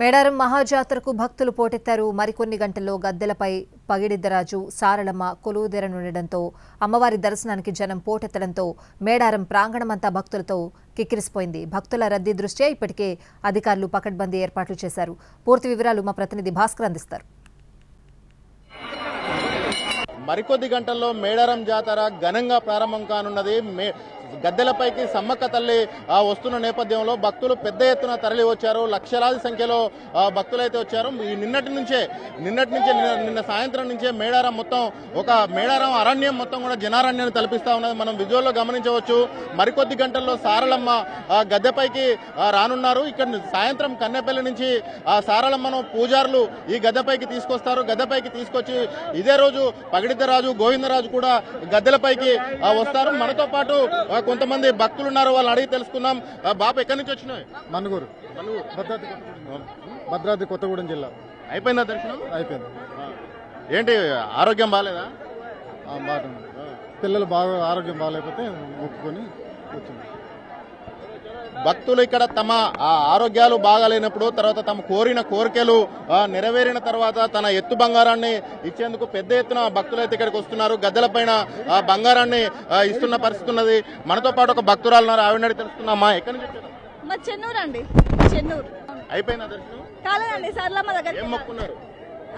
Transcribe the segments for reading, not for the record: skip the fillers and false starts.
మేడారం మహాజాతరకు భక్తులు పోటెత్తారు. మరికొన్ని గంటల్లో గద్దెలపై పగిడిద్దరాజు సారళమ్మ కొలువుదీరనుండడంతో అమ్మవారి దర్శనానికి జనం పోటెత్తడంతో మేడారం ప్రాంగణమంతా భక్తులతో కిక్కిరిసిపోయింది. భక్తుల రద్దీ దృష్ట్యా ఇప్పటికే అధికారులు పకడ్బందీ ఏర్పాట్లు చేశారు. పూర్తి వివరాలు మా ప్రతినిధి భాస్కర్ అందిస్తారు. మరికొద్ది గంటల్లో మేడారం జాతర ఘనంగా ప్రారంభం కానున్నది. గద్దెలపైకి సమ్మక్క తల్లి వస్తున్న నేపథ్యంలో భక్తులు పెద్ద ఎత్తున తరలి వచ్చారు. లక్షలాది సంఖ్యలో భక్తులైతే వచ్చారు. నిన్న సాయంత్రం నుంచే మేడారం మొత్తం మేడారం అరణ్యం మొత్తం కూడా జనారణ్యాన్ని తలపిస్తా ఉన్నది. మనం విజువల్లో గమనించవచ్చు. మరికొద్ది గంటల్లో సారళమ్మ గద్దెపైకి రానున్నారు. ఇక్కడ సాయంత్రం కన్నెపల్లి నుంచి సారళమ్మను పూజారులు ఈ గద్దెపైకి తీసుకొస్తారు. గద్దెపైకి తీసుకొచ్చి ఇదే రోజు పగిడిద్దరాజు గోవిందరాజు కూడా గద్దెలపైకి వస్తారు. మనతో పాటు కొంతమంది భక్తులు ఉన్నారు. వాళ్ళని అడిగి తెలుసుకుందాం. బాబు ఎక్కడి నుంచి వచ్చినాయి? మనుగూరు భద్రాద్రి కొత్తగూడెం జిల్లా. అయిపోయిందా దర్శనం? అయిపోయింది. ఏంటి ఆరోగ్యం బాగాలేదా? బాగుంది. పిల్లలు బాగా ఆరోగ్యం బాగాలేకపోతే మొక్కుకొని కూర్చుంది. భక్తులు ఇక్కడ తమ ఆరోగ్యాలు బాగాలేనప్పుడు తర్వాత తమ కోరిన కోరికలు నెరవేరిన తర్వాత తన ఎత్తు బంగారాన్ని ఇచ్చేందుకు పెద్ద ఎత్తున భక్తులైతే ఇక్కడికి వస్తున్నారు. గద్దెలపైన బంగారాన్ని ఇస్తున్న పరిస్థితి ఉన్నది. మనతో పాటు ఒక భక్తురాలు ఉన్నారు. ఆవిడ తెలుస్తున్నామా? ఎక్కడి నుంచి వచ్చారు? మా చెన్నూరు అండి. చెన్నూరు. అయిపోయిందా దర్శనం? కాలేదండి. సార్లమ్మ దగ్గర ఏం మొక్కున్నారు?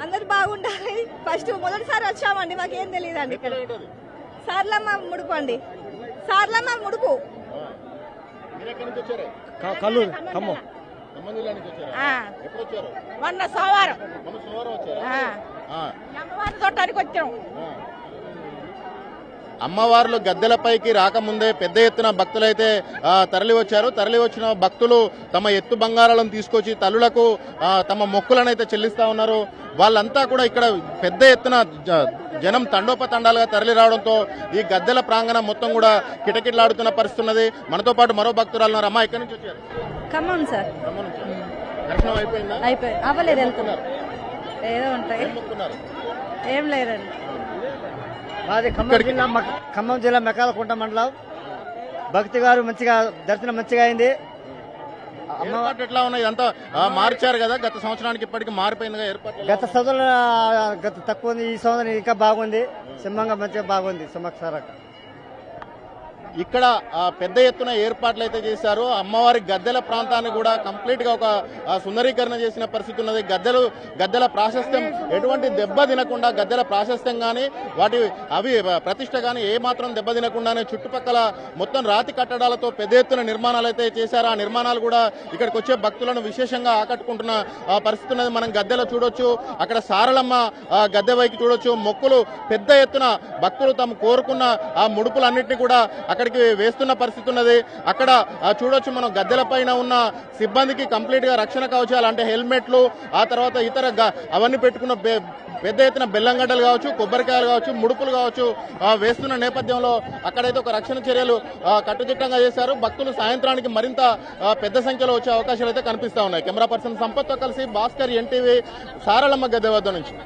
అందరు బాగుండాలి. ఫస్ట్ మొదటిసారి వచ్చామండి. మాకేం తెలియదు అండి. ఇక్కడ సార్లమ్మ ముడుపు అండి. సార్లమ్మ ముడుపు. కల్లూరు ఖమ్మం. ఎప్పుడు వచ్చారు? మొన్న సోమవారం చూడటానికి వచ్చాం. అమ్మవార్లు గద్దెలపైకి రాకముందే పెద్ద ఎత్తున భక్తులైతే తరలి వచ్చారు. తరలి వచ్చిన భక్తులు తమ ఎత్తు బంగారాలను తీసుకొచ్చి తల్లులకు తమ మొక్కులనైతే చెల్లిస్తా ఉన్నారు. వాళ్ళంతా కూడా ఇక్కడ పెద్ద ఎత్తున జనం తండోపతండాలుగా తరలి రావడంతో ఈ గద్దెల ప్రాంగణం మొత్తం కూడా కిటకిటలాడుతున్న పరిస్థితి ఉన్నది. మనతో పాటు మరో భక్తురాలు ఉన్నారు. అమ్మా ఎక్కడి నుంచి వచ్చారు? ఖమ్మం సార్. దర్శనం అయిపోయిందా? అయిపోయింది. అవ్వలేదు. వెళ్తున్నారు. ఏదో ఉంటాయి. ఏం లేదండి. మాది ఖమ్మం జిల్లా మెకాలకుంట మండలం. భక్తి గారు మంచిగా దర్శనం మంచిగా అయింది. ఏర్పాట్లు ఎట్లా ఉన్నాయి? అంతా మార్చారు కదా గత సంవత్సరానికి ఇప్పటికి మారిపోయింది ఏర్పాట్లు. గత సంవత్సరం తక్కువ ఉంది. ఈ సంవత్సరం ఇంకా బాగుంది. సింహంగా మంచిగా బాగుంది. సమక్షారక ఇక్కడ పెద్ద ఎత్తున ఏర్పాట్లు అయితే చేశారు. అమ్మవారి గద్దెల ప్రాంతాన్ని కూడా కంప్లీట్ గా ఒక సుందరీకరణ చేసిన పరిస్థితి ఉన్నది. గద్దెల ప్రాశస్త్యం ఎటువంటి దెబ్బ తినకుండా గద్దెల ప్రాశస్త్యం గాని అవి ప్రతిష్ట గాని ఏ మాత్రం దెబ్బ తినకుండానే చుట్టుపక్కల మొత్తం రాతి కట్టడాలతో పెద్ద ఎత్తున నిర్మాణాలు అయితే చేశారు. ఆ నిర్మాణాలు కూడా ఇక్కడికి వచ్చే భక్తులను విశేషంగా ఆకట్టుకుంటున్న పరిస్థితి ఉన్నది. మనం గద్దెలో చూడొచ్చు. అక్కడ సారళమ్మ గద్దె వైపు చూడొచ్చు. మొక్కులు పెద్ద ఎత్తున భక్తులు తాము కోరుకున్న ఆ ముడుపులన్నింటినీ కూడా అక్కడికి వేస్తున్న పరిస్థితి ఉన్నది. అక్కడ చూడొచ్చు మనం గద్దెల పైన ఉన్న సిబ్బందికి కంప్లీట్ గా రక్షణ కవచాలు అంటే హెల్మెట్లు ఆ తర్వాత ఇతర అవన్నీ పెట్టుకున్న పెద్ద ఎత్తున బెల్లంగడ్డలు కావచ్చు, కొబ్బరికాయలు కావచ్చు, ముడుపులు కావచ్చు వేస్తున్న నేపథ్యంలో అక్కడైతే ఒక రక్షణ చర్యలు కట్టుదిట్టంగా చేశారు. భక్తులు సాయంత్రానికి మరింత పెద్ద సంఖ్యలో వచ్చే అవకాశాలు అయితే కనిపిస్తా ఉన్నాయి. కెమెరా పర్సన్ సంపత్తో కలిసి భాస్కర్, ఎన్టీవీ, సారళమ్మ గద్దె వద్ద నుంచి.